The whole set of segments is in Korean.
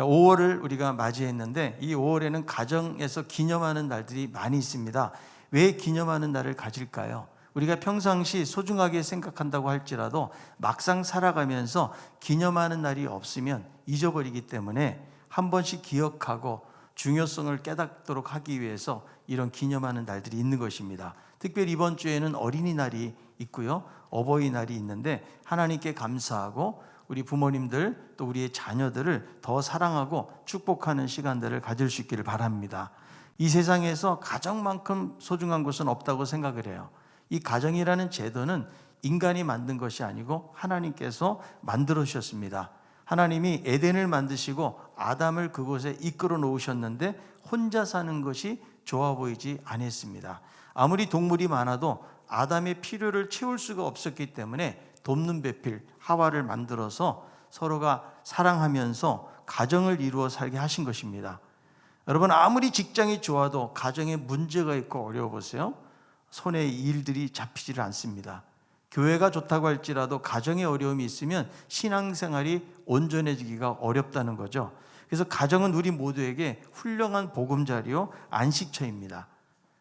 5월을 우리가 맞이했는데 이 5월에는 가정에서 기념하는 날들이 많이 있습니다. 왜 기념하는 날을 가질까요? 우리가 평상시 소중하게 생각한다고 할지라도 막상 살아가면서 기념하는 날이 없으면 잊어버리기 때문에 한 번씩 기억하고 중요성을 깨닫도록 하기 위해서 이런 기념하는 날들이 있는 것입니다. 특별히 이번 주에는 어린이날이 있고요, 어버이날이 있는데 하나님께 감사하고 우리 부모님들 또 우리의 자녀들을 더 사랑하고 축복하는 시간들을 가질 수 있기를 바랍니다. 이 세상에서 가정만큼 소중한 것은 없다고 생각을 해요. 이 가정이라는 제도는 인간이 만든 것이 아니고 하나님께서 만들어 주셨습니다. 하나님이 에덴을 만드시고 아담을 그곳에 이끌어 놓으셨는데 혼자 사는 것이 좋아 보이지 않았습니다. 아무리 동물이 많아도 아담의 필요를 채울 수가 없었기 때문에 돕는 배필 하와를 만들어서 서로가 사랑하면서 가정을 이루어 살게 하신 것입니다. 여러분, 아무리 직장이 좋아도 가정에 문제가 있고 어려워 보세요. 손에 일들이 잡히지를 않습니다. 교회가 좋다고 할지라도 가정에 어려움이 있으면 신앙생활이 온전해지기가 어렵다는 거죠. 그래서 가정은 우리 모두에게 훌륭한 보금자리요, 안식처입니다.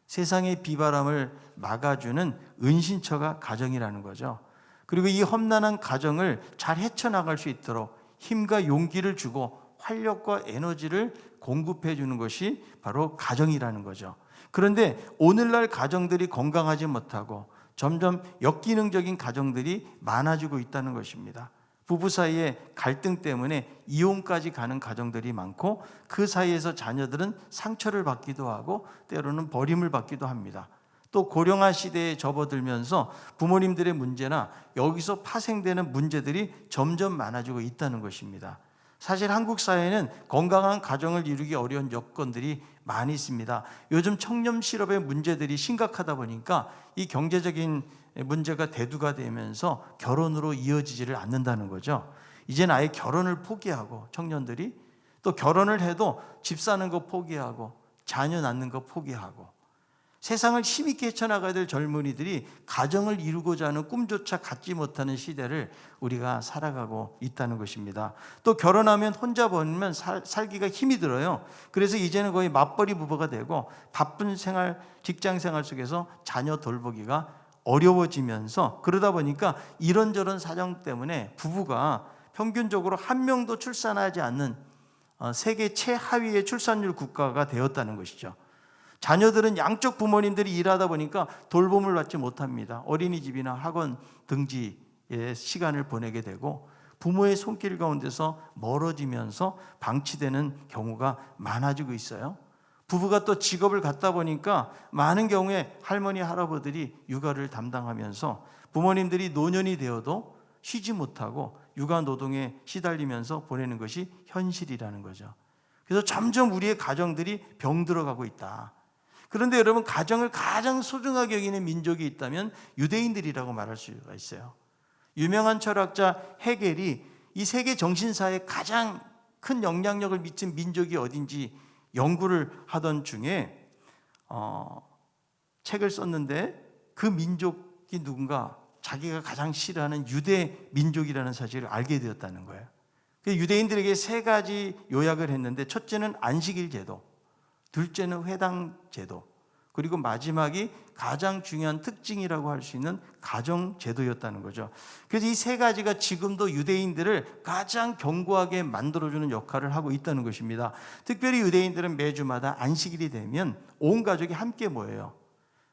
세상의 비바람을 막아주는 은신처가 가정이라는 거죠. 그리고 이 험난한 가정을 잘 헤쳐나갈 수 있도록 힘과 용기를 주고 활력과 에너지를 공급해 주는 것이 바로 가정이라는 거죠. 그런데 오늘날 가정들이 건강하지 못하고 점점 역기능적인 가정들이 많아지고 있다는 것입니다. 부부 사이의 갈등 때문에 이혼까지 가는 가정들이 많고 그 사이에서 자녀들은 상처를 받기도 하고 때로는 버림을 받기도 합니다. 또 고령화 시대에 접어들면서 부모님들의 문제나 여기서 파생되는 문제들이 점점 많아지고 있다는 것입니다. 사실 한국 사회는 건강한 가정을 이루기 어려운 여건들이 많이 있습니다. 요즘 청년 실업의 문제들이 심각하다 보니까 이 경제적인 문제가 대두가 되면서 결혼으로 이어지지를 않는다는 거죠. 이제는 아예 결혼을 포기하고 청년들이 또 결혼을 해도 집 사는 거 포기하고 자녀 낳는 거 포기하고 세상을 힘있게 헤쳐나가야 될 젊은이들이 가정을 이루고자 하는 꿈조차 갖지 못하는 시대를 우리가 살아가고 있다는 것입니다. 또 결혼하면 혼자 보면 살기가 힘이 들어요. 그래서 이제는 거의 맞벌이 부부가 되고 바쁜 생활, 직장 생활 속에서 자녀 돌보기가 어려워지면서 그러다 보니까 이런저런 사정 때문에 부부가 평균적으로 한 명도 출산하지 않는 세계 최하위의 출산율 국가가 되었다는 것이죠. 자녀들은 양쪽 부모님들이 일하다 보니까 돌봄을 받지 못합니다. 어린이집이나 학원 등지에 시간을 보내게 되고 부모의 손길 가운데서 멀어지면서 방치되는 경우가 많아지고 있어요. 부부가 또 직업을 갖다 보니까 많은 경우에 할머니, 할아버들이 육아를 담당하면서 부모님들이 노년이 되어도 쉬지 못하고 육아 노동에 시달리면서 보내는 것이 현실이라는 거죠. 그래서 점점 우리의 가정들이 병들어가고 있다. 그런데 여러분, 가정을 가장 소중하게 여기는 민족이 있다면 유대인들이라고 말할 수가 있어요. 유명한 철학자 헤겔이 이 세계 정신사에 가장 큰 영향력을 미친 민족이 어딘지 연구를 하던 중에 책을 썼는데 그 민족이 누군가 자기가 가장 싫어하는 유대 민족이라는 사실을 알게 되었다는 거예요. 유대인들에게 세 가지 요약을 했는데 첫째는 안식일 제도, 둘째는 회당 제도, 그리고 마지막이 가장 중요한 특징이라고 할 수 있는 가정 제도였다는 거죠. 그래서 이 세 가지가 지금도 유대인들을 가장 견고하게 만들어주는 역할을 하고 있다는 것입니다. 특별히 유대인들은 매주마다 안식일이 되면 온 가족이 함께 모여요.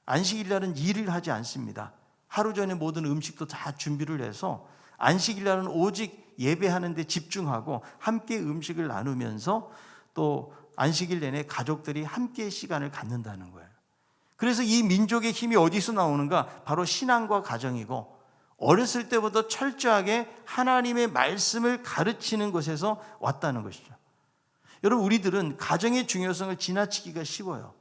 안식일날은 일을 하지 않습니다. 하루 전에 모든 음식도 다 준비를 해서 안식일날은 오직 예배하는 데 집중하고 함께 음식을 나누면서 또 안식일 내내 가족들이 함께 시간을 갖는다는 거예요. 그래서 이 민족의 힘이 어디서 나오는가? 바로 신앙과 가정이고 어렸을 때부터 철저하게 하나님의 말씀을 가르치는 것에서 왔다는 것이죠. 여러분, 우리들은 가정의 중요성을 지나치기가 쉬워요.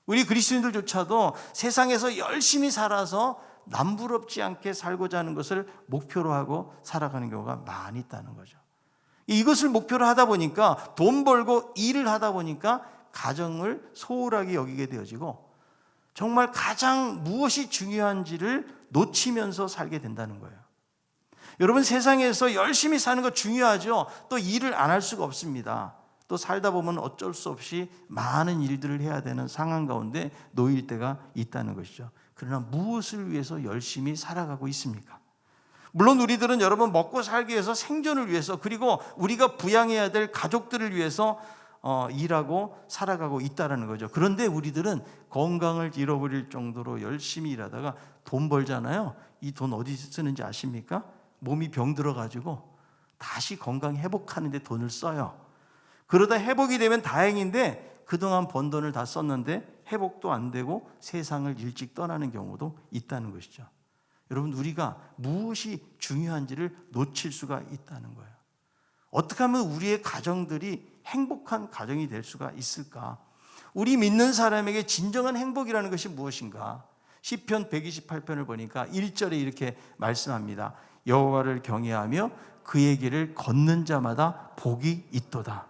우리 그리스도인들조차도 세상에서 열심히 살아서 남부럽지 않게 살고자 하는 것을 목표로 하고 살아가는 경우가 많이 있다는 거죠. 이것을 목표로 하다 보니까 돈 벌고 일을 하다 보니까 가정을 소홀하게 여기게 되어지고 정말 가장 무엇이 중요한지를 놓치면서 살게 된다는 거예요. 여러분, 세상에서 열심히 사는 거 중요하죠. 또 일을 안 할 수가 없습니다. 또 살다 보면 어쩔 수 없이 많은 일들을 해야 되는 상황 가운데 놓일 때가 있다는 것이죠. 그러나 무엇을 위해서 열심히 살아가고 있습니까? 물론 우리들은 여러분 먹고 살기 위해서, 생존을 위해서, 그리고 우리가 부양해야 될 가족들을 위해서 일하고 살아가고 있다는 거죠. 그런데 우리들은 건강을 잃어버릴 정도로 열심히 일하다가 돈 벌잖아요. 이 돈 어디 쓰는지 아십니까? 몸이 병들어가지고 다시 건강 회복하는 데 돈을 써요. 그러다 회복이 되면 다행인데 그동안 번 돈을 다 썼는데 회복도 안 되고 세상을 일찍 떠나는 경우도 있다는 것이죠. 여러분, 우리가 무엇이 중요한지를 놓칠 수가 있다는 거예요. 어떻게 하면 우리의 가정들이 행복한 가정이 될 수가 있을까? 우리 믿는 사람에게 진정한 행복이라는 것이 무엇인가? 시편 128편을 보니까 1절에 이렇게 말씀합니다. 여호와를 경외하며 그의 길을 걷는 자마다 복이 있도다.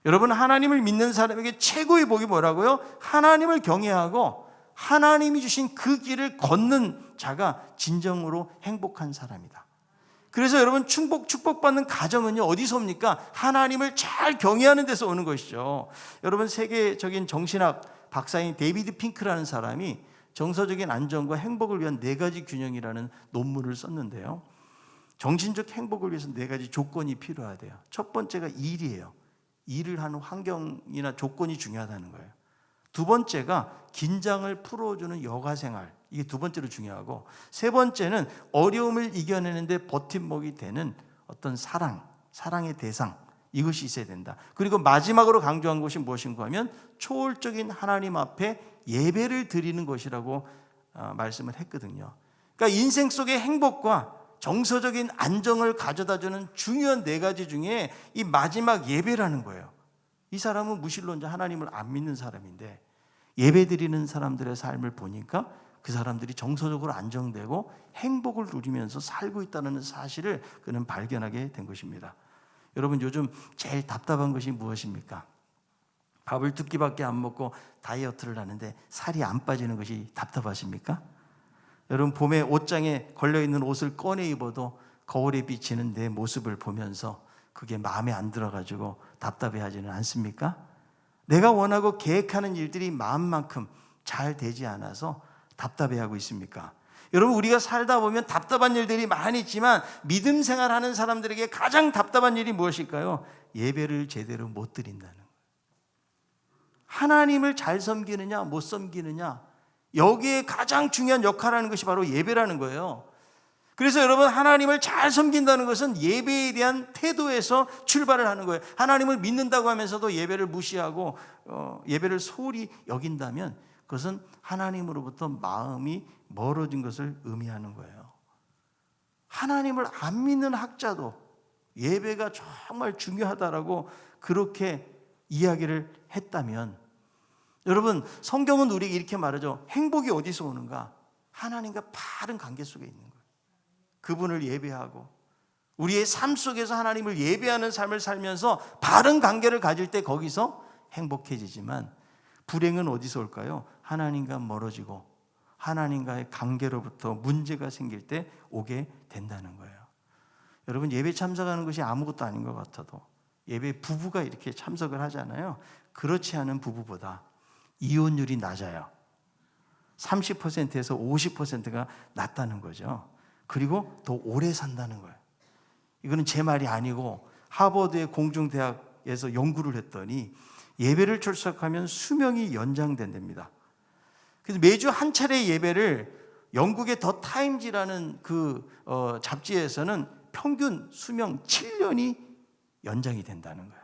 여러분, 하나님을 믿는 사람에게 최고의 복이 뭐라고요? 하나님을 경외하고 하나님이 주신 그 길을 걷는 자가 진정으로 행복한 사람이다. 그래서 여러분, 축복받는 가정은요, 어디서 옵니까? 하나님을 잘 경외하는 데서 오는 것이죠. 여러분, 세계적인 정신학 박사인 데이비드 핑크라는 사람이 정서적인 안정과 행복을 위한 4가지 균형이라는 논문을 썼는데요. 정신적 행복을 위해서 4가지 조건이 필요하대요. 첫 번째가 일이에요. 일을 하는 환경이나 조건이 중요하다는 거예요. 두 번째가 긴장을 풀어주는 여가생활, 이게 두 번째로 중요하고, 세 번째는 어려움을 이겨내는데 버팀목이 되는 어떤 사랑의 대상, 이것이 있어야 된다. 그리고 마지막으로 강조한 것이 무엇인가 하면 초월적인 하나님 앞에 예배를 드리는 것이라고 말씀을 했거든요. 그러니까 인생 속의 행복과 정서적인 안정을 가져다주는 중요한 4가지 중에 이 마지막 예배라는 거예요. 이 사람은 무신론자, 하나님을 안 믿는 사람인데 예배 드리는 사람들의 삶을 보니까 그 사람들이 정서적으로 안정되고 행복을 누리면서 살고 있다는 사실을 그는 발견하게 된 것입니다. 여러분, 요즘 제일 답답한 것이 무엇입니까? 밥을 2끼밖에 안 먹고 다이어트를 하는데 살이 안 빠지는 것이 답답하십니까? 여러분, 봄에 옷장에 걸려있는 옷을 꺼내 입어도 거울에 비치는 내 모습을 보면서 그게 마음에 안 들어가지고 답답해하지는 않습니까? 내가 원하고 계획하는 일들이 마음만큼 잘 되지 않아서 답답해하고 있습니까? 여러분, 우리가 살다 보면 답답한 일들이 많이 있지만 믿음 생활하는 사람들에게 가장 답답한 일이 무엇일까요? 예배를 제대로 못 드린다는 거예요. 하나님을 잘 섬기느냐 못 섬기느냐, 여기에 가장 중요한 역할을 하는 것이 바로 예배라는 거예요. 그래서 여러분, 하나님을 잘 섬긴다는 것은 예배에 대한 태도에서 출발을 하는 거예요. 하나님을 믿는다고 하면서도 예배를 무시하고 예배를 소홀히 여긴다면 그것은 하나님으로부터 마음이 멀어진 것을 의미하는 거예요. 하나님을 안 믿는 학자도 예배가 정말 중요하다라고 그렇게 이야기를 했다면, 여러분, 성경은 우리에게 이렇게 말하죠. 행복이 어디서 오는가? 하나님과 바른 관계 속에 있는 거예요. 그분을 예배하고 우리의 삶 속에서 하나님을 예배하는 삶을 살면서 바른 관계를 가질 때 거기서 행복해지지만, 불행은 어디서 올까요? 하나님과 멀어지고 하나님과의 관계로부터 문제가 생길 때 오게 된다는 거예요. 여러분, 예배 참석하는 것이 아무것도 아닌 것 같아도 예배 부부가 이렇게 참석을 하잖아요. 그렇지 않은 부부보다 이혼율이 낮아요. 30%에서 50%가 낮다는 거죠. 그리고 더 오래 산다는 거예요. 이거는 제 말이 아니고 하버드의 공중대학에서 연구를 했더니 예배를 출석하면 수명이 연장된답니다. 그래서 매주 한 차례 예배를 영국의 더 타임즈라는 그 잡지에서는 평균 수명 7년이 연장이 된다는 거예요.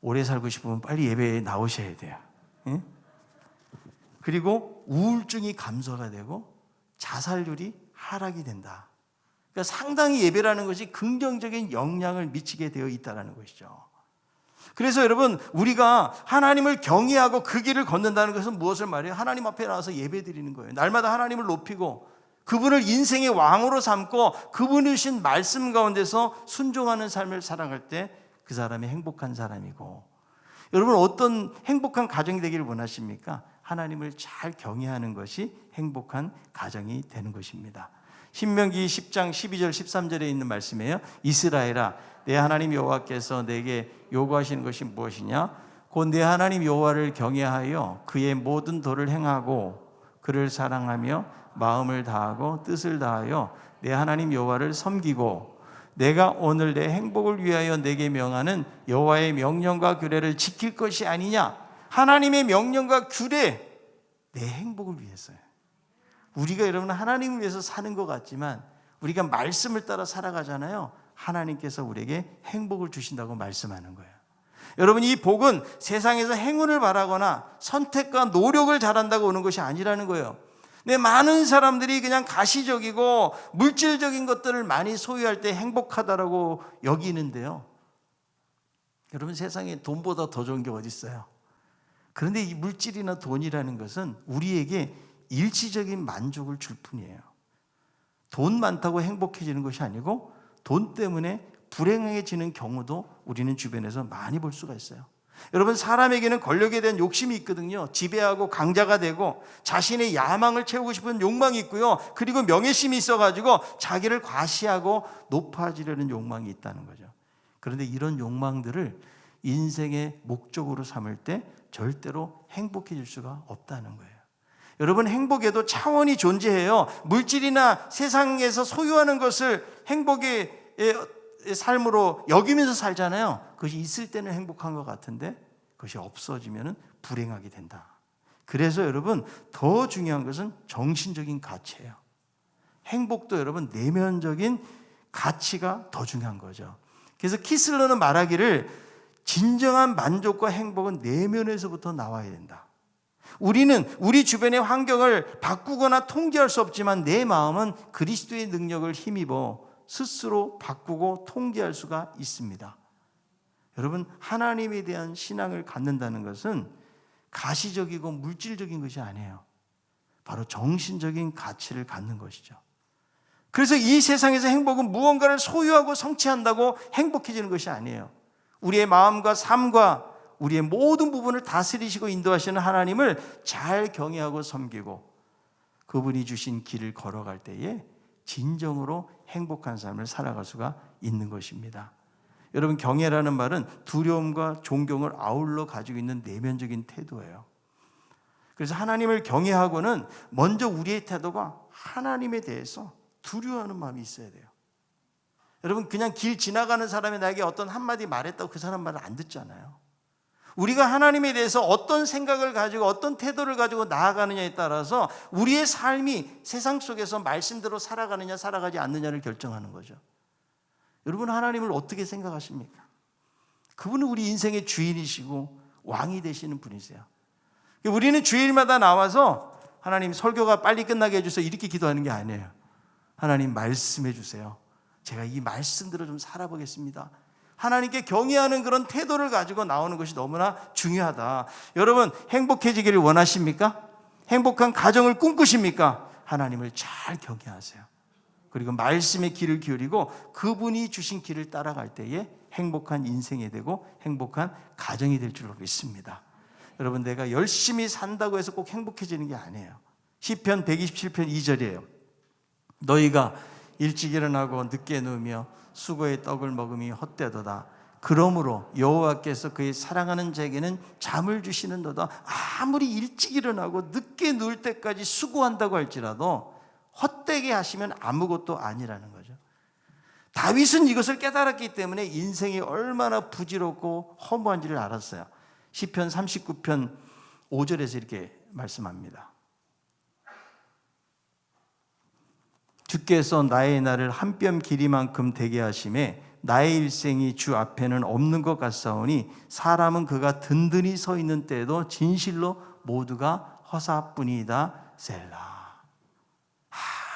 오래 살고 싶으면 빨리 예배에 나오셔야 돼요. 예? 그리고 우울증이 감소가 되고 자살률이 하락이 된다. 그러니까 상당히 예배라는 것이 긍정적인 영향을 미치게 되어 있다는 것이죠. 그래서 여러분, 우리가 하나님을 경외하고 그 길을 걷는다는 것은 무엇을 말해요? 하나님 앞에 나와서 예배 드리는 거예요. 날마다 하나님을 높이고 그분을 인생의 왕으로 삼고 그분이 주신 말씀 가운데서 순종하는 삶을 살아갈 때 그 사람이 행복한 사람이고, 여러분, 어떤 행복한 가정이 되기를 원하십니까? 하나님을 잘 경외하는 것이 행복한 가정이 되는 것입니다. 신명기 10장 12절 13절에 있는 말씀이에요. 이스라엘아, 내 하나님 여호와께서 내게 요구하시는 것이 무엇이냐? 곧 내 하나님 여호와를 경외하여 그의 모든 도를 행하고 그를 사랑하며 마음을 다하고 뜻을 다하여 내 하나님 여호와를 섬기고 내가 오늘 내 행복을 위하여 내게 명하는 여호와의 명령과 규례를 지킬 것이 아니냐? 하나님의 명령과 규례, 내 행복을 위해서요. 우리가 여러분 하나님을 위해서 사는 것 같지만 우리가 말씀을 따라 살아가잖아요. 하나님께서 우리에게 행복을 주신다고 말씀하는 거예요. 여러분, 이 복은 세상에서 행운을 바라거나 선택과 노력을 잘한다고 오는 것이 아니라는 거예요. 네, 많은 사람들이 그냥 가시적이고 물질적인 것들을 많이 소유할 때 행복하다라고 여기는데요. 여러분, 세상에 돈보다 더 좋은 게 어디 있어요? 그런데 이 물질이나 돈이라는 것은 우리에게 일시적인 만족을 줄 뿐이에요. 돈 많다고 행복해지는 것이 아니고 돈 때문에 불행해지는 경우도 우리는 주변에서 많이 볼 수가 있어요. 여러분, 사람에게는 권력에 대한 욕심이 있거든요. 지배하고 강자가 되고 자신의 야망을 채우고 싶은 욕망이 있고요. 그리고 명예심이 있어가지고 자기를 과시하고 높아지려는 욕망이 있다는 거죠. 그런데 이런 욕망들을 인생의 목적으로 삼을 때 절대로 행복해질 수가 없다는 거예요. 여러분, 행복에도 차원이 존재해요. 물질이나 세상에서 소유하는 것을 행복의 삶으로 여기면서 살잖아요. 그것이 있을 때는 행복한 것 같은데 그것이 없어지면 불행하게 된다. 그래서 여러분, 더 중요한 것은 정신적인 가치예요. 행복도 여러분 내면적인 가치가 더 중요한 거죠. 그래서 키슬러는 말하기를 진정한 만족과 행복은 내면에서부터 나와야 된다. 우리는 우리 주변의 환경을 바꾸거나 통제할 수 없지만 내 마음은 그리스도의 능력을 힘입어 스스로 바꾸고 통제할 수가 있습니다. 여러분, 하나님에 대한 신앙을 갖는다는 것은 가시적이고 물질적인 것이 아니에요. 바로 정신적인 가치를 갖는 것이죠. 그래서 이 세상에서 행복은 무언가를 소유하고 성취한다고 행복해지는 것이 아니에요. 우리의 마음과 삶과 우리의 모든 부분을 다스리시고 인도하시는 하나님을 잘 경외하고 섬기고 그분이 주신 길을 걸어갈 때에 진정으로 행복한 삶을 살아갈 수가 있는 것입니다. 여러분, 경외라는 말은 두려움과 존경을 아울러 가지고 있는 내면적인 태도예요. 그래서 하나님을 경외하고는 먼저 우리의 태도가 하나님에 대해서 두려워하는 마음이 있어야 돼요. 여러분, 그냥 길 지나가는 사람이 나에게 어떤 한마디 말했다고 그 사람 말을 안 듣잖아요. 우리가 하나님에 대해서 어떤 생각을 가지고 어떤 태도를 가지고 나아가느냐에 따라서 우리의 삶이 세상 속에서 말씀대로 살아가느냐 살아가지 않느냐를 결정하는 거죠. 여러분, 하나님을 어떻게 생각하십니까? 그분은 우리 인생의 주인이시고 왕이 되시는 분이세요. 우리는 주일마다 나와서 하나님 설교가 빨리 끝나게 해주세요 이렇게 기도하는 게 아니에요. 하나님 말씀해 주세요. 제가 이 말씀대로 좀 살아보겠습니다. 하나님께 경외하는 그런 태도를 가지고 나오는 것이 너무나 중요하다. 여러분, 행복해지기를 원하십니까? 행복한 가정을 꿈꾸십니까? 하나님을 잘 경외하세요. 그리고 말씀의 길을 기울이고 그분이 주신 길을 따라갈 때에 행복한 인생이 되고 행복한 가정이 될 줄 믿습니다. 여러분, 내가 열심히 산다고 해서 꼭 행복해지는 게 아니에요. 시편 127편 2절이에요. 너희가 일찍 일어나고 늦게 누우며 수고의 떡을 먹음이 헛되도다. 그러므로 여호와께서 그의 사랑하는 자에게는 잠을 주시는도다. 아무리 일찍 일어나고 늦게 누울 때까지 수고한다고 할지라도 헛되게 하시면 아무것도 아니라는 거죠. 다윗은 이것을 깨달았기 때문에 인생이 얼마나 부질없고 허무한지를 알았어요. 시편 39편 5절에서 이렇게 말씀합니다. 주께서 나의 날을 한 뼘 길이만큼 되게 하심에 나의 일생이 주 앞에는 없는 것 같사오니 사람은 그가 든든히 서 있는 때에도 진실로 모두가 허사뿐이다. 셀라.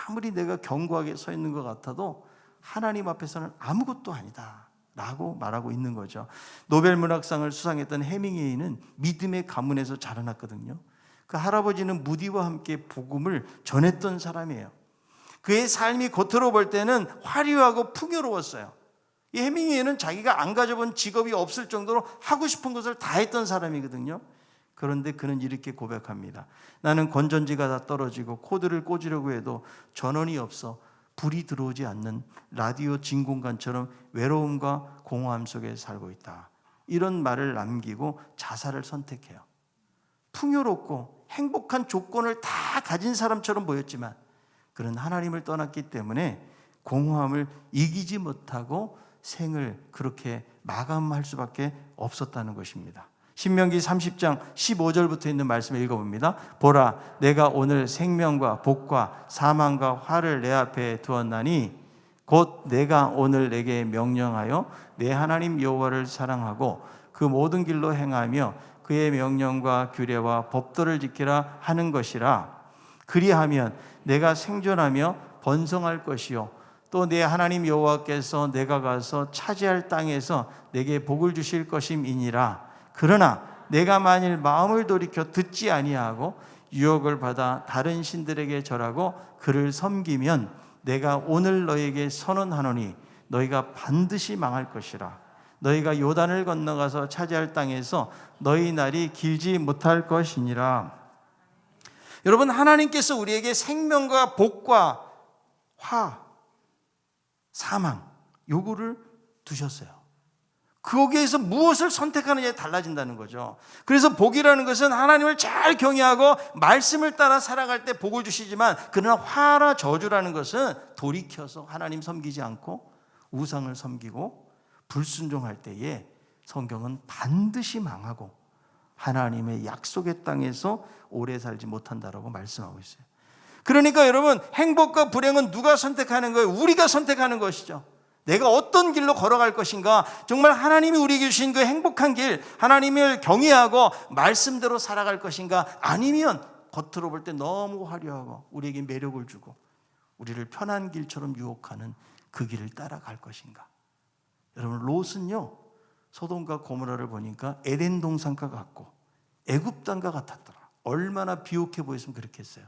아무리 내가 견고하게 서 있는 것 같아도 하나님 앞에서는 아무것도 아니다 라고 말하고 있는 거죠. 노벨 문학상을 수상했던 해밍웨이는 믿음의 가문에서 자라났거든요. 그 할아버지는 무디와 함께 복음을 전했던 사람이에요. 그의 삶이 겉으로 볼 때는 화려하고 풍요로웠어요. 이 해밍웨이는 자기가 안 가져본 직업이 없을 정도로 하고 싶은 것을 다 했던 사람이거든요. 그런데 그는 이렇게 고백합니다. 나는 건전지가 다 떨어지고 코드를 꽂으려고 해도 전원이 없어 불이 들어오지 않는 라디오 진공관처럼 외로움과 공허함 속에 살고 있다. 이런 말을 남기고 자살을 선택해요. 풍요롭고 행복한 조건을 다 가진 사람처럼 보였지만 그는 하나님을 떠났기 때문에 공허함을 이기지 못하고 생을 그렇게 마감할 수밖에 없었다는 것입니다. 신명기 30장 15절부터 있는 말씀을 읽어봅니다. 보라, 내가 오늘 생명과 복과 사망과 화를 내 앞에 두었나니 곧 내가 오늘 내게 명령하여 내 하나님 여호와를 사랑하고 그 모든 길로 행하며 그의 명령과 규례와 법도를 지키라 하는 것이라. 그리하면 내가 생존하며 번성할 것이요 또 내 하나님 여호와께서 내가 가서 차지할 땅에서 내게 복을 주실 것임이니라. 그러나 내가 만일 마음을 돌이켜 듣지 아니하고 유혹을 받아 다른 신들에게 절하고 그를 섬기면 내가 오늘 너에게 선언하노니 너희가 반드시 망할 것이라. 너희가 요단을 건너가서 차지할 땅에서 너희 날이 길지 못할 것이니라. 여러분, 하나님께서 우리에게 생명과 복과 화, 사망, 요구를 두셨어요. 거기에서 무엇을 선택하느냐에 달라진다는 거죠. 그래서 복이라는 것은 하나님을 잘 경외하고 말씀을 따라 살아갈 때 복을 주시지만, 그러나 화나 저주라는 것은 돌이켜서 하나님 섬기지 않고 우상을 섬기고 불순종할 때에 성경은 반드시 망하고 하나님의 약속의 땅에서 오래 살지 못한다라고 말씀하고 있어요. 그러니까 여러분, 행복과 불행은 누가 선택하는 거예요? 우리가 선택하는 것이죠. 내가 어떤 길로 걸어갈 것인가, 정말 하나님이 우리에게 주신 그 행복한 길, 하나님을 경외하고 말씀대로 살아갈 것인가, 아니면 겉으로 볼 때 너무 화려하고 우리에게 매력을 주고 우리를 편한 길처럼 유혹하는 그 길을 따라갈 것인가. 여러분, 롯은요 소돔과 고모라를 보니까 에덴 동산과 같고 애굽 땅과 같았더라. 얼마나 비옥해 보였으면 그렇게 했어요.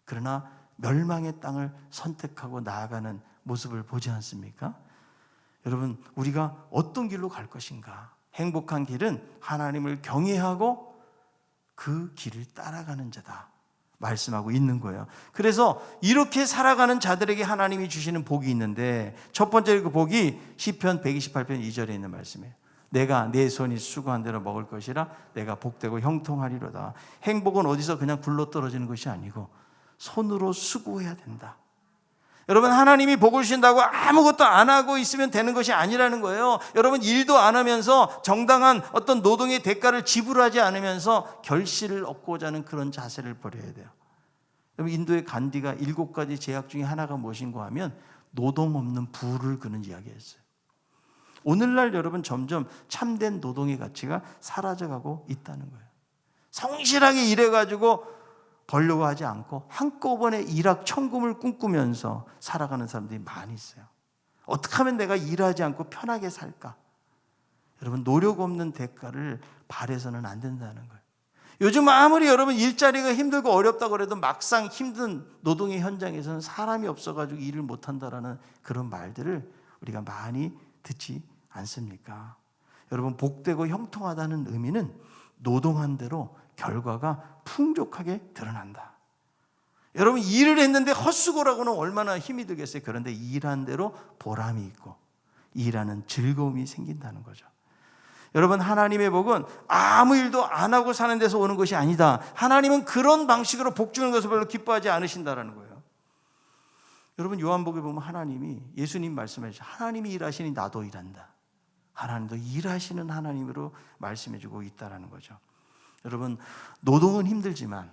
그러나 멸망의 땅을 선택하고 나아가는 모습을 보지 않습니까? 여러분, 우리가 어떤 길로 갈 것인가? 행복한 길은 하나님을 경외하고 그 길을 따라가는 자다 말씀하고 있는 거예요. 그래서 이렇게 살아가는 자들에게 하나님이 주시는 복이 있는데, 첫 번째 그 복이 시편 128편 2절에 있는 말씀이에요. 내가 내 손이 수고한 대로 먹을 것이라 내가 복되고 형통하리로다. 행복은 어디서 그냥 굴러 떨어지는 것이 아니고 손으로 수고해야 된다. 여러분, 하나님이 복을 주신다고 아무것도 안 하고 있으면 되는 것이 아니라는 거예요. 여러분, 일도 안 하면서 정당한 어떤 노동의 대가를 지불하지 않으면서 결실을 얻고자 하는 그런 자세를 버려야 돼요. 여러분, 인도의 간디가 7가지 제약 중에 하나가 무엇인가 하면 노동 없는 부를 그는 이야기했어요. 오늘날 여러분, 점점 참된 노동의 가치가 사라져가고 있다는 거예요. 성실하게 일해가지고 벌려고 하지 않고 한꺼번에 일확천금을 꿈꾸면서 살아가는 사람들이 많이 있어요. 어떻게 하면 내가 일하지 않고 편하게 살까? 여러분, 노력 없는 대가를 바라서는 안 된다는 거예요. 요즘 아무리 여러분 일자리가 힘들고 어렵다고 해도 막상 힘든 노동의 현장에서는 사람이 없어가지고 일을 못한다라는 그런 말들을 우리가 많이 듣지 않습니까? 여러분, 복되고 형통하다는 의미는 노동한 대로 결과가 풍족하게 드러난다. 여러분, 일을 했는데 헛수고라고는 얼마나 힘이 들겠어요. 그런데 일한 대로 보람이 있고 일하는 즐거움이 생긴다는 거죠. 여러분, 하나님의 복은 아무 일도 안 하고 사는 데서 오는 것이 아니다. 하나님은 그런 방식으로 복 주는 것을 별로 기뻐하지 않으신다는 거예요. 여러분, 요한복음에 보면 하나님이, 예수님 말씀하시죠. 하나님이 일하시니 나도 일한다. 하나님도 일하시는 하나님으로 말씀해주고 있다는 거죠. 여러분, 노동은 힘들지만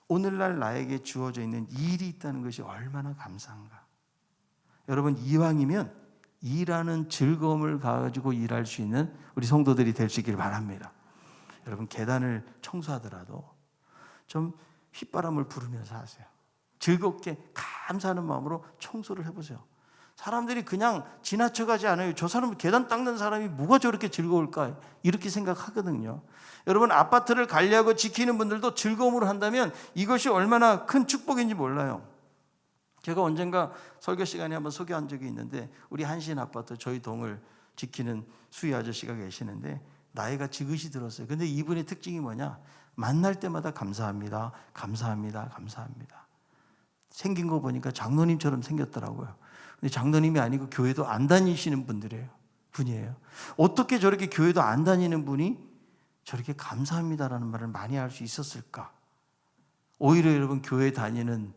오늘날 나에게 주어져 있는 일이 있다는 것이 얼마나 감사한가. 여러분, 이왕이면 일하는 즐거움을 가지고 일할 수 있는 우리 성도들이 될 수 있기를 바랍니다. 여러분, 계단을 청소하더라도 좀 휘바람을 부르면서 하세요. 즐겁게 감사하는 마음으로 청소를 해보세요. 사람들이 그냥 지나쳐가지 않아요. 저 사람은 계단 닦는 사람이 뭐가 저렇게 즐거울까? 이렇게 생각하거든요. 여러분, 아파트를 관리하고 지키는 분들도 즐거움으로 한다면 이것이 얼마나 큰 축복인지 몰라요. 제가 언젠가 설교 시간에 한번 소개한 적이 있는데, 우리 한신 아파트 저희 동을 지키는 수희 아저씨가 계시는데 나이가 지긋이 들었어요. 근데 이분의 특징이 뭐냐? 만날 때마다 감사합니다, 감사합니다, 감사합니다. 생긴 거 보니까 장로님처럼 생겼더라고요. 근데 장로님이 아니고 교회도 안 다니시는 분이에요. 어떻게 저렇게 교회도 안 다니는 분이 저렇게 감사합니다라는 말을 많이 할 수 있었을까? 오히려 여러분, 교회 다니는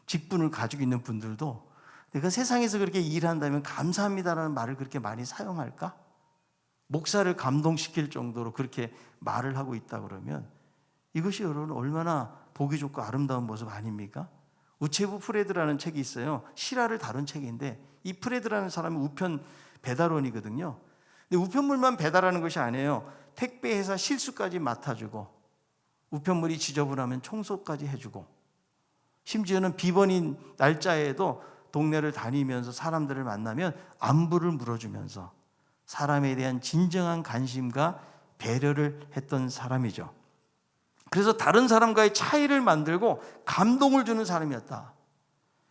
직분을 가지고 있는 분들도 내가 세상에서 그렇게 일한다면 감사합니다라는 말을 그렇게 많이 사용할까? 목사를 감동시킬 정도로 그렇게 말을 하고 있다 그러면 이것이 여러분 얼마나 보기 좋고 아름다운 모습 아닙니까? 우체부 프레드라는 책이 있어요. 실화를 다룬 책인데, 이 프레드라는 사람은 우편 배달원이거든요. 근데 우편물만 배달하는 것이 아니에요. 택배 회사 실수까지 맡아주고, 우편물이 지저분하면 청소까지 해주고, 심지어는 비번인 날짜에도 동네를 다니면서 사람들을 만나면 안부를 물어주면서 사람에 대한 진정한 관심과 배려를 했던 사람이죠. 그래서 다른 사람과의 차이를 만들고 감동을 주는 사람이었다.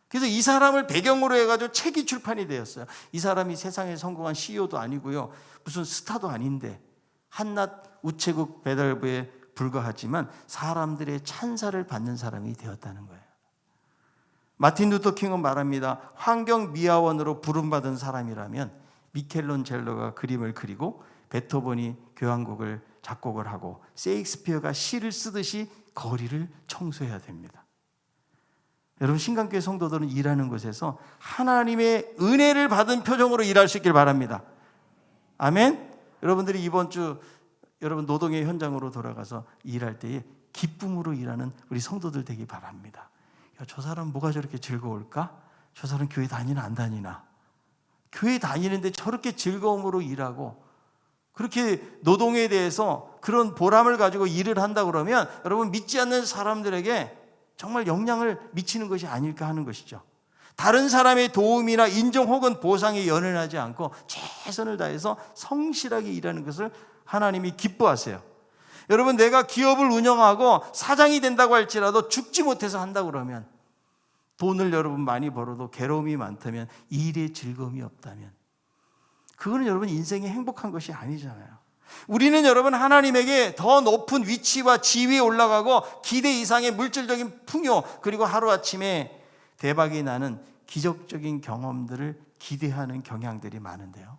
그래서 이 사람을 배경으로 해가지고 책이 출판이 되었어요. 이 사람이 세상에 성공한 CEO도 아니고요, 무슨 스타도 아닌데 한낱 우체국 배달부에 불과하지만 사람들의 찬사를 받는 사람이 되었다는 거예요. 마틴 루터 킹은 말합니다. 환경미화원으로 부름받은 사람이라면 미켈란젤로가 그림을 그리고 베토벤이 교향곡을 작곡을 하고 셰익스피어가 시를 쓰듯이 거리를 청소해야 됩니다. 여러분, 신강교회 성도들은 일하는 곳에서 하나님의 은혜를 받은 표정으로 일할 수 있길 바랍니다. 아멘. 여러분들이 이번 주 여러분 노동의 현장으로 돌아가서 일할 때에 기쁨으로 일하는 우리 성도들 되기 바랍니다. 야, 저 사람 뭐가 저렇게 즐거울까? 저 사람 교회 다니나 안 다니나? 교회 다니는데 저렇게 즐거움으로 일하고 그렇게 노동에 대해서 그런 보람을 가지고 일을 한다 그러면 여러분, 믿지 않는 사람들에게 정말 영향을 미치는 것이 아닐까 하는 것이죠. 다른 사람의 도움이나 인정 혹은 보상에 연연하지 않고 최선을 다해서 성실하게 일하는 것을 하나님이 기뻐하세요. 여러분, 내가 기업을 운영하고 사장이 된다고 할지라도 죽지 못해서 한다 그러면, 돈을 여러분 많이 벌어도 괴로움이 많다면, 일에 즐거움이 없다면 그거는 여러분 인생이 행복한 것이 아니잖아요. 우리는 여러분 하나님에게 더 높은 위치와 지위에 올라가고 기대 이상의 물질적인 풍요, 그리고 하루아침에 대박이 나는 기적적인 경험들을 기대하는 경향들이 많은데요,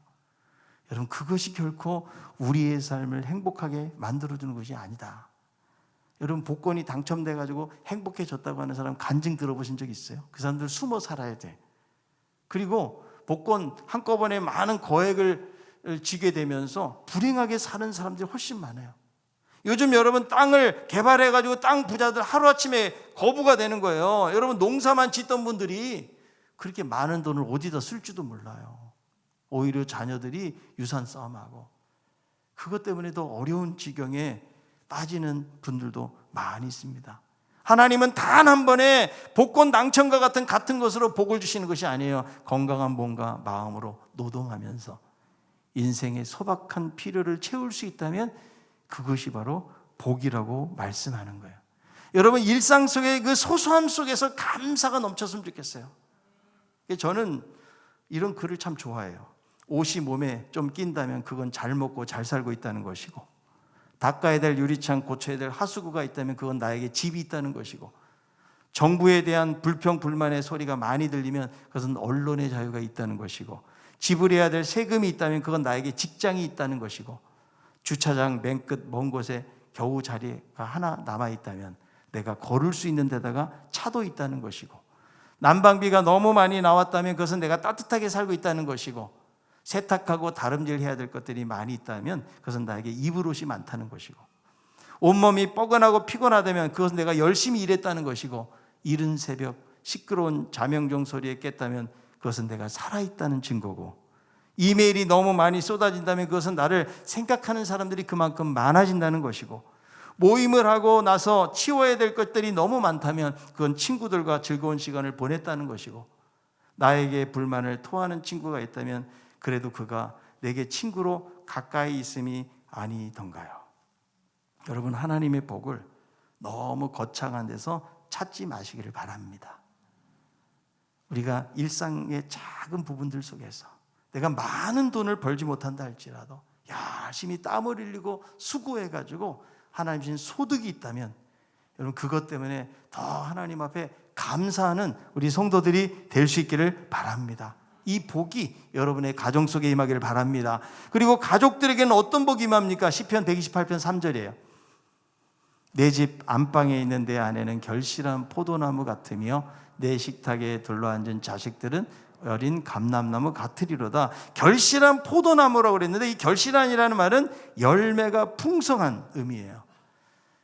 여러분, 그것이 결코 우리의 삶을 행복하게 만들어주는 것이 아니다. 여러분, 복권이 당첨돼가지고 행복해졌다고 하는 사람 간증 들어보신 적 있어요? 그 사람들 숨어 살아야 돼. 그리고 복권 한꺼번에 많은 거액을 쥐게 되면서 불행하게 사는 사람들이 훨씬 많아요. 요즘 여러분 땅을 개발해가지고 땅 부자들 하루아침에 거부가 되는 거예요. 여러분, 농사만 짓던 분들이 그렇게 많은 돈을 어디다 쓸지도 몰라요. 오히려 자녀들이 유산 싸움하고, 그것 때문에도 어려운 지경에 빠지는 분들도 많이 있습니다. 하나님은 단 한 번에 복권 당첨과 같은 것으로 복을 주시는 것이 아니에요. 건강한 몸과 마음으로 노동하면서 인생의 소박한 필요를 채울 수 있다면 그것이 바로 복이라고 말씀하는 거예요. 여러분, 일상 속의 그 소소함 속에서 감사가 넘쳤으면 좋겠어요. 저는 이런 글을 참 좋아해요. 옷이 몸에 좀 낀다면 그건 잘 먹고 잘 살고 있다는 것이고, 닦아야 될 유리창, 고쳐야 될 하수구가 있다면 그건 나에게 집이 있다는 것이고, 정부에 대한 불평 불만의 소리가 많이 들리면 그것은 언론의 자유가 있다는 것이고, 지불해야 될 세금이 있다면 그건 나에게 직장이 있다는 것이고, 주차장 맨 끝 먼 곳에 겨우 자리가 하나 남아있다면 내가 걸을 수 있는 데다가 차도 있다는 것이고, 난방비가 너무 많이 나왔다면 그것은 내가 따뜻하게 살고 있다는 것이고, 세탁하고 다름질해야 될 것들이 많이 있다면 그것은 나에게 입을 옷이 많다는 것이고, 온몸이 뻐근하고 피곤하다면 그것은 내가 열심히 일했다는 것이고, 이른 새벽 시끄러운 자명종 소리에 깼다면 그것은 내가 살아있다는 증거고, 이메일이 너무 많이 쏟아진다면 그것은 나를 생각하는 사람들이 그만큼 많아진다는 것이고, 모임을 하고 나서 치워야 될 것들이 너무 많다면 그건 친구들과 즐거운 시간을 보냈다는 것이고, 나에게 불만을 토하는 친구가 있다면 그래도 그가 내게 친구로 가까이 있음이 아니던가요? 여러분, 하나님의 복을 너무 거창한 데서 찾지 마시기를 바랍니다. 우리가 일상의 작은 부분들 속에서 내가 많은 돈을 벌지 못한다 할지라도 열심히 땀을 흘리고 수고해가지고 하나님 주신 소득이 있다면, 여러분, 그것 때문에 더 하나님 앞에 감사하는 우리 성도들이 될 수 있기를 바랍니다. 이 복이 여러분의 가정 속에 임하기를 바랍니다. 그리고 가족들에게는 어떤 복이 임합니까? 시편 128편 3절이에요. 내 집 안방에 있는 내 아내는 결실한 포도나무 같으며 내 식탁에 둘러앉은 자식들은 어린 감람나무 같으리로다. 결실한 포도나무라고 그랬는데 이 결실한이라는 말은 열매가 풍성한 의미예요.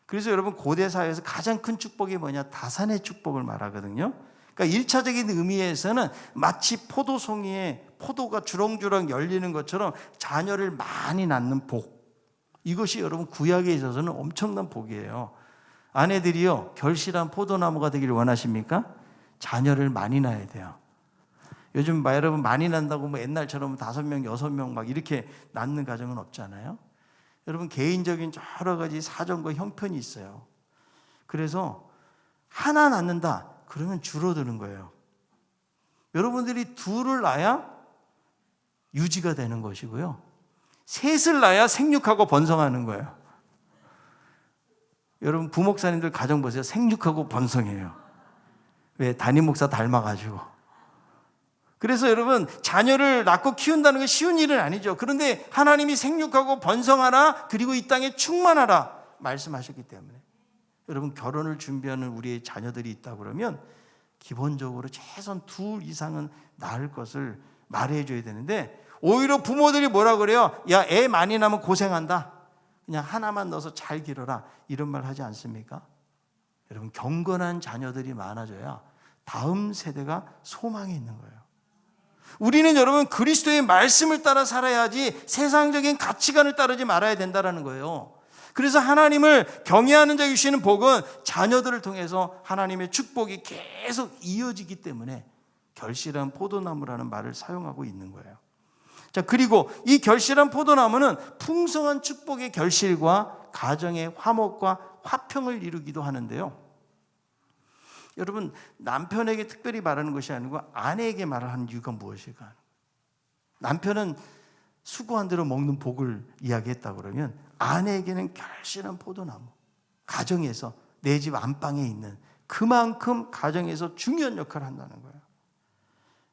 그래서 여러분 고대 사회에서 가장 큰 축복이 뭐냐? 다산의 축복을 말하거든요. 그러니까 1차적인 의미에서는 마치 포도송이에 포도가 주렁주렁 열리는 것처럼 자녀를 많이 낳는 복. 이것이 여러분 구약에 있어서는 엄청난 복이에요. 아내들이요, 결실한 포도나무가 되기를 원하십니까? 자녀를 많이 낳아야 돼요. 요즘 여러분 많이 낳는다고 뭐 옛날처럼 5명, 6명 막 이렇게 낳는 가정은 없잖아요. 여러분 개인적인 여러 가지 사정과 형편이 있어요. 그래서 하나 낳는다 그러면 줄어드는 거예요. 여러분들이 둘을 낳아야 유지가 되는 것이고요. 셋을 낳아야 생육하고 번성하는 거예요. 여러분 부목사님들 가정 보세요. 생육하고 번성해요. 왜? 담임 목사 닮아가지고. 그래서 여러분 자녀를 낳고 키운다는 게 쉬운 일은 아니죠. 그런데 하나님이 생육하고 번성하라 그리고 이 땅에 충만하라 말씀하셨기 때문에 여러분 결혼을 준비하는 우리의 자녀들이 있다 그러면 기본적으로 최소한 2 이상은 낳을 것을 말해줘야 되는데 오히려 부모들이 뭐라 그래요? 야, 애 많이 낳으면 고생한다. 그냥 하나만 넣어서 잘 기르라. 이런 말 하지 않습니까? 여러분 경건한 자녀들이 많아져야 다음 세대가 소망이 있는 거예요. 우리는 여러분 그리스도의 말씀을 따라 살아야지 세상적인 가치관을 따르지 말아야 된다는 거예요. 그래서 하나님을 경외하는 자에게 주시는 복은 자녀들을 통해서 하나님의 축복이 계속 이어지기 때문에 결실한 포도나무라는 말을 사용하고 있는 거예요. 자, 그리고 이 결실한 포도나무는 풍성한 축복의 결실과 가정의 화목과 화평을 이루기도 하는데요. 여러분 남편에게 특별히 말하는 것이 아니고 아내에게 말을 하는 이유가 무엇일까? 남편은 수고한 대로 먹는 복을 이야기했다 그러면 아내에게는 결실한 포도나무, 가정에서 내 집 안방에 있는 그만큼 가정에서 중요한 역할을 한다는 거예요.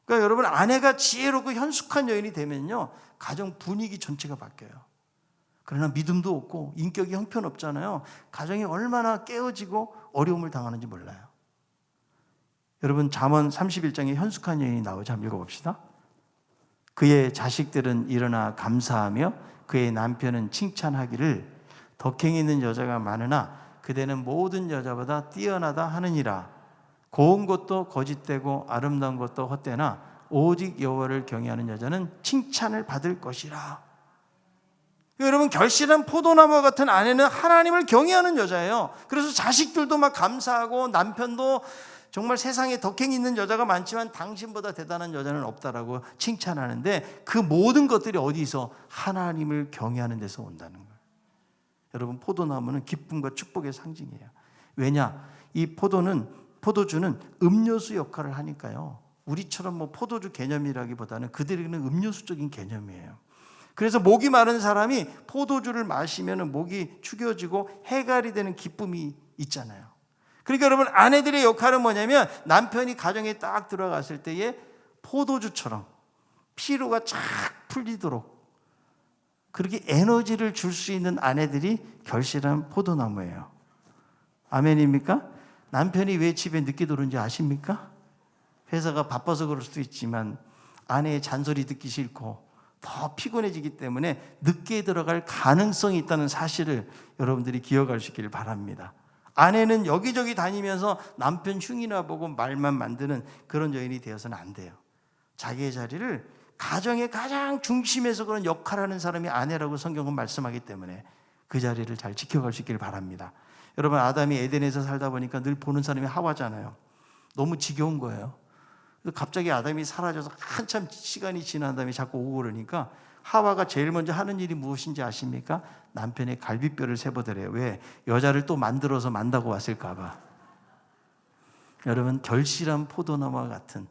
그러니까 여러분 아내가 지혜롭고 현숙한 여인이 되면요 가정 분위기 전체가 바뀌어요. 그러나 믿음도 없고 인격이 형편없잖아요. 가정이 얼마나 깨어지고 어려움을 당하는지 몰라요. 여러분 잠언 31장에 현숙한 여인이 나오죠. 한번 읽어봅시다. 그의 자식들은 일어나 감사하며 그의 남편은 칭찬하기를 덕행이 있는 여자가 많으나 그대는 모든 여자보다 뛰어나다 하느니라. 고운 것도 거짓되고 아름다운 것도 헛되나 오직 여호와를 경외하는 여자는 칭찬을 받을 것이라. 여러분 결실한 포도나무와 같은 아내는 하나님을 경외하는 여자예요. 그래서 자식들도 막 감사하고 남편도 정말 세상에 덕행이 있는 여자가 많지만 당신보다 대단한 여자는 없다라고 칭찬하는데 그 모든 것들이 어디서 하나님을 경외하는 데서 온다는 거예요. 여러분 포도나무는 기쁨과 축복의 상징이에요. 왜냐? 이 포도주는 음료수 역할을 하니까요. 우리처럼 뭐 포도주 개념이라기보다는 그들에게는 음료수적인 개념이에요. 그래서 목이 마른 사람이 포도주를 마시면 목이 축여지고 해갈이 되는 기쁨이 있잖아요. 그러니까 여러분 아내들의 역할은 뭐냐면 남편이 가정에 딱 들어갔을 때에 포도주처럼 피로가 쫙 풀리도록 그렇게 에너지를 줄 수 있는 아내들이 결실한 포도나무예요. 아멘입니까? 남편이 왜 집에 늦게 들어오는지 아십니까? 회사가 바빠서 그럴 수도 있지만 아내의 잔소리 듣기 싫고 더 피곤해지기 때문에 늦게 들어갈 가능성이 있다는 사실을 여러분들이 기억할 수 있기를 바랍니다. 아내는 여기저기 다니면서 남편 흉이나 보고 말만 만드는 그런 여인이 되어서는 안 돼요. 자기의 자리를 가정의 가장 중심에서 그런 역할하는 사람이 아내라고 성경은 말씀하기 때문에 그 자리를 잘 지켜갈 수 있기를 바랍니다. 여러분 아담이 에덴에서 살다 보니까 늘 보는 사람이 하와잖아요. 너무 지겨운 거예요. 그래서 갑자기 아담이 사라져서 한참 시간이 지난 다음에 자꾸 오고 그러니까 하와가 제일 먼저 하는 일이 무엇인지 아십니까? 남편의 갈비뼈를 세보더래요. 왜? 여자를 또 만들어서 만다고 왔을까 봐. 여러분 결실한 포도나무와 같은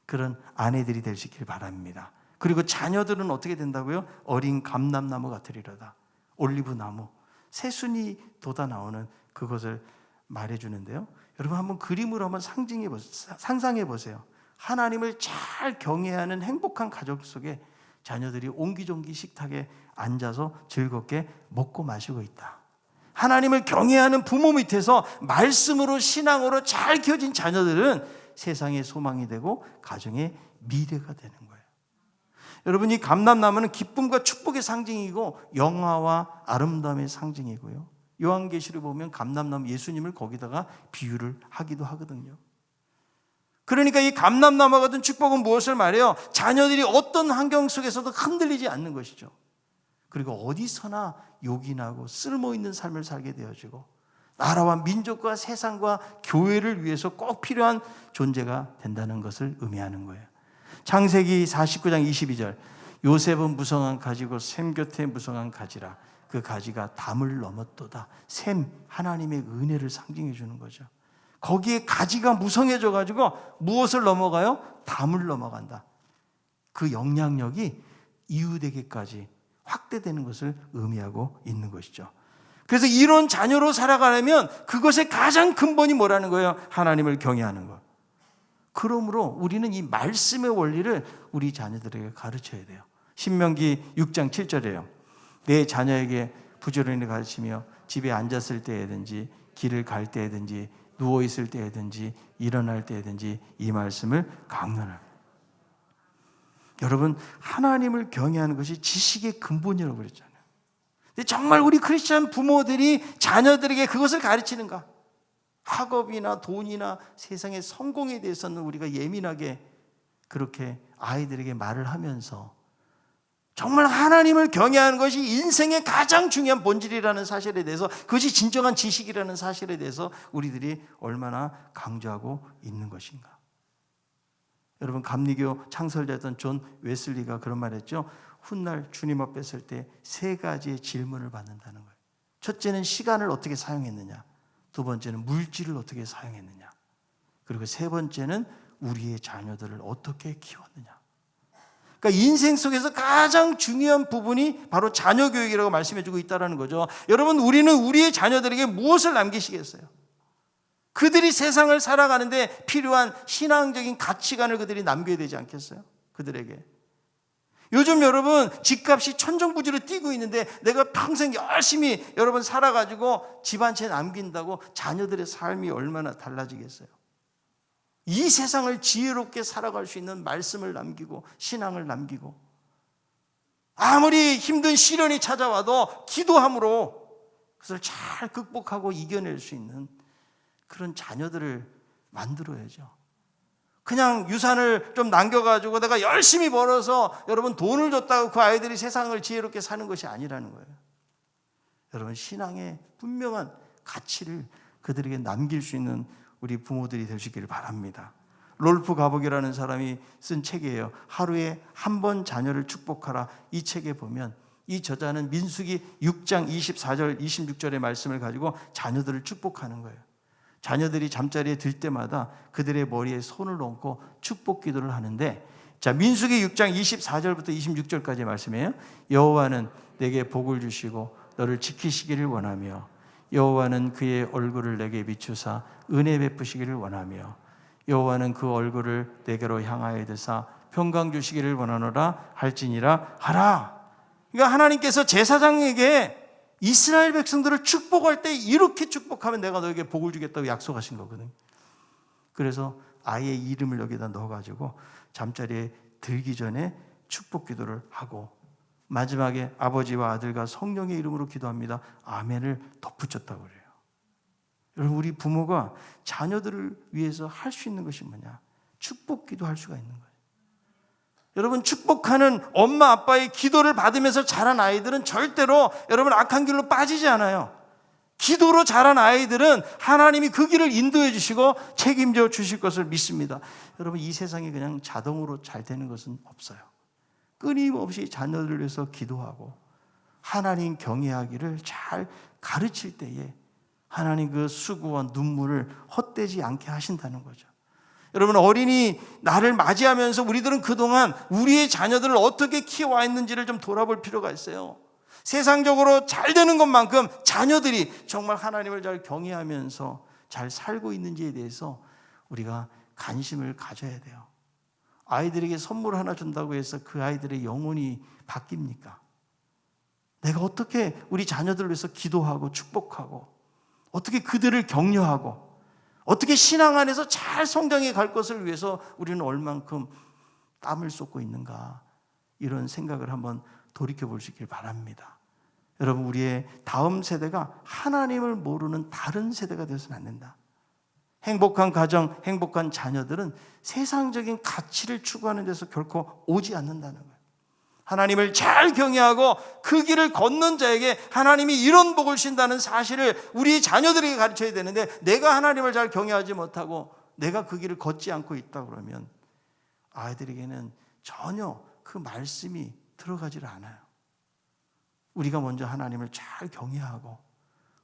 그런 아내들이 될 수 있길 바랍니다. 그리고 자녀들은 어떻게 된다고요? 어린 감람나무 같으리로다. 올리브나무, 새순이 돋아 나오는 그것을 말해주는데요. 여러분 한번 그림으로 한번 상상해 보세요. 하나님을 잘 경외하는 행복한 가족 속에 자녀들이 옹기종기 식탁에 앉아서 즐겁게 먹고 마시고 있다. 하나님을 경외하는 부모 밑에서 말씀으로 신앙으로 잘 키워진 자녀들은 세상의 소망이 되고 가정의 미래가 되는 거예요. 여러분, 이 감람나무는 기쁨과 축복의 상징이고 영화와 아름다움의 상징이고요. 요한계시를 보면 감람나무 예수님을 거기다가 비유를 하기도 하거든요. 그러니까 이 감람나무와 같은 축복은 무엇을 말해요? 자녀들이 어떤 환경 속에서도 흔들리지 않는 것이죠. 그리고 어디서나 요긴하고 쓸모있는 삶을 살게 되어지고 나라와 민족과 세상과 교회를 위해서 꼭 필요한 존재가 된다는 것을 의미하는 거예요. 창세기 49장 22절, 요셉은 무성한 가지고 샘 곁에 무성한 가지라. 그 가지가 담을 넘었도다. 샘, 하나님의 은혜를 상징해 주는 거죠. 거기에 가지가 무성해져 가지고 무엇을 넘어가요? 담을 넘어간다. 그 영향력이 이웃에게까지 확대되는 것을 의미하고 있는 것이죠. 그래서 이런 자녀로 살아가려면 그것의 가장 근본이 뭐라는 거예요? 하나님을 경외하는 것. 그러므로 우리는 이 말씀의 원리를 우리 자녀들에게 가르쳐야 돼요. 신명기 6장 7절이에요. 내 자녀에게 부지런히 가르치며 집에 앉았을 때에든지 길을 갈 때에든지 누워있을 때에든지 일어날 때에든지 이 말씀을 강론하라. 여러분, 하나님을 경외하는 것이 지식의 근본이라고 그랬잖아요. 근데 정말 우리 크리스찬 부모들이 자녀들에게 그것을 가르치는가? 학업이나 돈이나 세상의 성공에 대해서는 우리가 예민하게 그렇게 아이들에게 말을 하면서 정말 하나님을 경외하는 것이 인생의 가장 중요한 본질이라는 사실에 대해서, 그것이 진정한 지식이라는 사실에 대해서 우리들이 얼마나 강조하고 있는 것인가. 여러분, 감리교 창설자였던 존 웨슬리가 그런 말 했죠. 훗날 주님 앞에 설 때 세 가지의 질문을 받는다는 거예요. 첫째는 시간을 어떻게 사용했느냐, 두 번째는 물질을 어떻게 사용했느냐, 그리고 세 번째는 우리의 자녀들을 어떻게 키웠느냐. 그러니까 인생 속에서 가장 중요한 부분이 바로 자녀 교육이라고 말씀해주고 있다는 거죠. 여러분, 우리는 우리의 자녀들에게 무엇을 남기시겠어요? 그들이 세상을 살아가는데 필요한 신앙적인 가치관을 그들이 남겨야 되지 않겠어요? 그들에게. 요즘 여러분 집값이 천정부지로 뛰고 있는데 내가 평생 열심히 여러분 살아가지고 집 한 채 남긴다고 자녀들의 삶이 얼마나 달라지겠어요? 이 세상을 지혜롭게 살아갈 수 있는 말씀을 남기고 신앙을 남기고 아무리 힘든 시련이 찾아와도 기도함으로 그것을 잘 극복하고 이겨낼 수 있는 그런 자녀들을 만들어야죠. 그냥 유산을 좀 남겨가지고 내가 열심히 벌어서 여러분 돈을 줬다고 그 아이들이 세상을 지혜롭게 사는 것이 아니라는 거예요. 여러분, 신앙의 분명한 가치를 그들에게 남길 수 있는 우리 부모들이 되시기를 바랍니다. 롤프 가복이라는 사람이 쓴 책이에요. 하루에 한 번 자녀를 축복하라. 이 책에 보면 이 저자는 민수기 6장 24절 26절의 말씀을 가지고 자녀들을 축복하는 거예요. 자녀들이 잠자리에 들 때마다 그들의 머리에 손을 얹고 축복 기도를 하는데, 자, 민수기 6장 24절부터 26절까지의 말씀이에요. 여호와는 내게 복을 주시고 너를 지키시기를 원하며 여호와는 그의 얼굴을 내게 비추사 은혜 베푸시기를 원하며 여호와는 그 얼굴을 내게로 향하여 드사 평강 주시기를 원하노라 할지니라 하라. 그러니까 하나님께서 제사장에게 이스라엘 백성들을 축복할 때 이렇게 축복하면 내가 너에게 복을 주겠다고 약속하신 거거든요. 그래서 아이의 이름을 여기다 넣어가지고 잠자리에 들기 전에 축복 기도를 하고 마지막에 아버지와 아들과 성령의 이름으로 기도합니다. 아멘을 덧붙였다고 그래요. 여러분, 우리 부모가 자녀들을 위해서 할 수 있는 것이 뭐냐? 축복 기도할 수가 있는 거예요. 여러분, 축복하는 엄마 아빠의 기도를 받으면서 자란 아이들은 절대로 여러분 악한 길로 빠지지 않아요. 기도로 자란 아이들은 하나님이 그 길을 인도해 주시고 책임져 주실 것을 믿습니다. 여러분, 이 세상이 그냥 자동으로 잘 되는 것은 없어요. 끊임없이 자녀들을 위해서 기도하고 하나님 경외하기를 잘 가르칠 때에 하나님 그 수고와 눈물을 헛되지 않게 하신다는 거죠. 여러분, 어린이 날을 맞이하면서 우리들은 그동안 우리의 자녀들을 어떻게 키워왔는지를 좀 돌아볼 필요가 있어요. 세상적으로 잘 되는 것만큼 자녀들이 정말 하나님을 잘 경외하면서 잘 살고 있는지에 대해서 우리가 관심을 가져야 돼요. 아이들에게 선물 하나 준다고 해서 그 아이들의 영혼이 바뀝니까? 내가 어떻게 우리 자녀들을 위해서 기도하고 축복하고 어떻게 그들을 격려하고 어떻게 신앙 안에서 잘 성장해 갈 것을 위해서 우리는 얼만큼 땀을 쏟고 있는가, 이런 생각을 한번 돌이켜 보시길 바랍니다. 여러분, 우리의 다음 세대가 하나님을 모르는 다른 세대가 되어서는 안 된다. 행복한 가정, 행복한 자녀들은 세상적인 가치를 추구하는 데서 결코 오지 않는다는 거예요. 하나님을 잘 경외하고 그 길을 걷는 자에게 하나님이 이런 복을 주신다는 사실을 우리 자녀들에게 가르쳐야 되는데, 내가 하나님을 잘 경외하지 못하고 내가 그 길을 걷지 않고 있다 그러면 아이들에게는 전혀 그 말씀이 들어가지를 않아요. 우리가 먼저 하나님을 잘 경외하고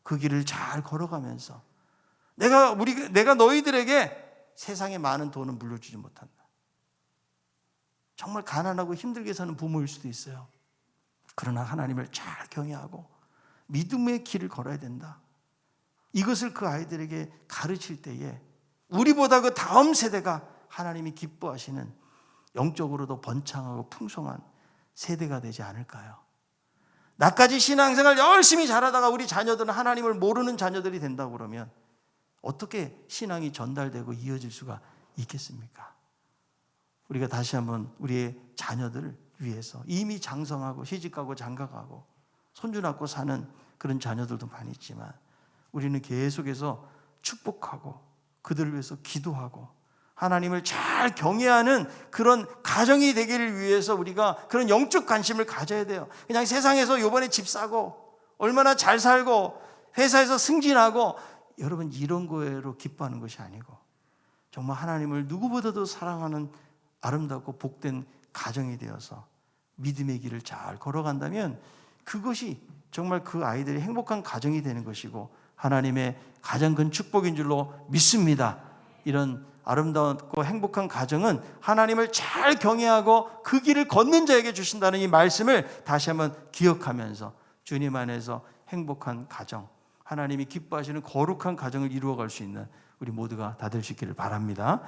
그 길을 잘 걸어가면서 내가 너희들에게 세상에 많은 돈은 물려주지 못한다. 정말 가난하고 힘들게 사는 부모일 수도 있어요. 그러나 하나님을 잘 경외하고 믿음의 길을 걸어야 된다. 이것을 그 아이들에게 가르칠 때에 우리보다 그 다음 세대가 하나님이 기뻐하시는 영적으로도 번창하고 풍성한 세대가 되지 않을까요? 나까지 신앙생활 열심히 잘하다가 우리 자녀들은 하나님을 모르는 자녀들이 된다고 그러면 어떻게 신앙이 전달되고 이어질 수가 있겠습니까? 우리가 다시 한번 우리의 자녀들을 위해서 이미 장성하고 시집가고 장가가고 손주 낳고 사는 그런 자녀들도 많이 있지만 우리는 계속해서 축복하고 그들을 위해서 기도하고 하나님을 잘 경외하는 그런 가정이 되기를 위해서 우리가 그런 영적 관심을 가져야 돼요. 그냥 세상에서 이번에 집 사고 얼마나 잘 살고 회사에서 승진하고 여러분 이런 거로 기뻐하는 것이 아니고 정말 하나님을 누구보다도 사랑하는 아름답고 복된 가정이 되어서 믿음의 길을 잘 걸어간다면 그것이 정말 그 아이들의 행복한 가정이 되는 것이고 하나님의 가장 큰 축복인 줄로 믿습니다. 이런 아름답고 행복한 가정은 하나님을 잘 경외하고 그 길을 걷는 자에게 주신다는 이 말씀을 다시 한번 기억하면서 주님 안에서 행복한 가정, 하나님이 기뻐하시는 거룩한 가정을 이루어갈 수 있는 우리 모두가 다 될 수 있기를 바랍니다.